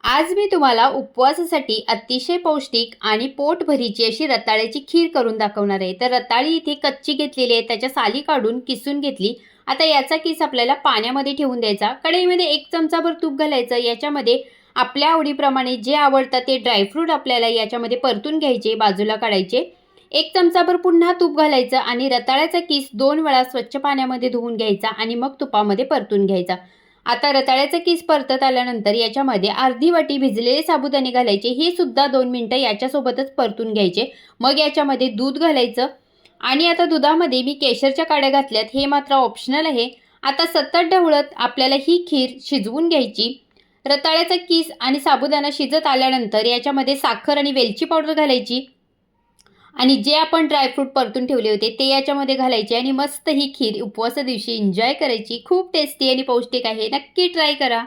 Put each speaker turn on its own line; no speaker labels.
आज मी तुम्हाला उपवासासाठी अतिशय पौष्टिक आणि पोटभरीची अशी रताळ्याची खीर करून दाखवणार आहे. तर रताळी इथे कच्ची घेतलेली आहे, त्याच्या साली काढून किसून घेतली. आता याचा किस आपल्याला पाण्यामध्ये ठेवून द्यायचा. कढईमध्ये 1 चमचाभर तूप घालायचं. याच्यामध्ये आपल्या आवडीप्रमाणे जे आवडतात ते ड्रायफ्रूट आपल्याला याच्यामध्ये परतून घ्यायचे, बाजूला काढायचे. 1 चमचाभर पुन्हा तूप घालायचं आणि रताळ्याचा किस 2 वेळा स्वच्छ पाण्यामध्ये धुवून घ्यायचा आणि मग तुपामध्ये परतून घ्यायचा. आता रताळ्याचा किस परतत आल्यानंतर याच्यामध्ये अर्धी वाटी भिजलेले साबुदाणे घालायचे. हे सुद्धा 2 मिनिटं याच्यासोबतच परतून घ्यायचे. मग याच्यामध्ये दूध घालायचं आणि आता दुधामध्ये मी केशरच्या काड्या घातल्यात. हे मात्र ऑप्शनल आहे. आता सतत ढवळत आपल्याला ही खीर शिजवून घ्यायची. रताळ्याचा किस आणि साबुदाणा शिजत आल्यानंतर याच्यामध्ये साखर आणि वेलची पावडर घालायची आणि जे आपण ड्रायफ्रूट परतून ठेवले होते ते याच्यामध्ये घालायचे आणि मस्त ही खीर उपवासा दिवशी एन्जॉय करायची. खूप टेस्टी आणि पौष्टिक आहे. नक्की ट्राय करा.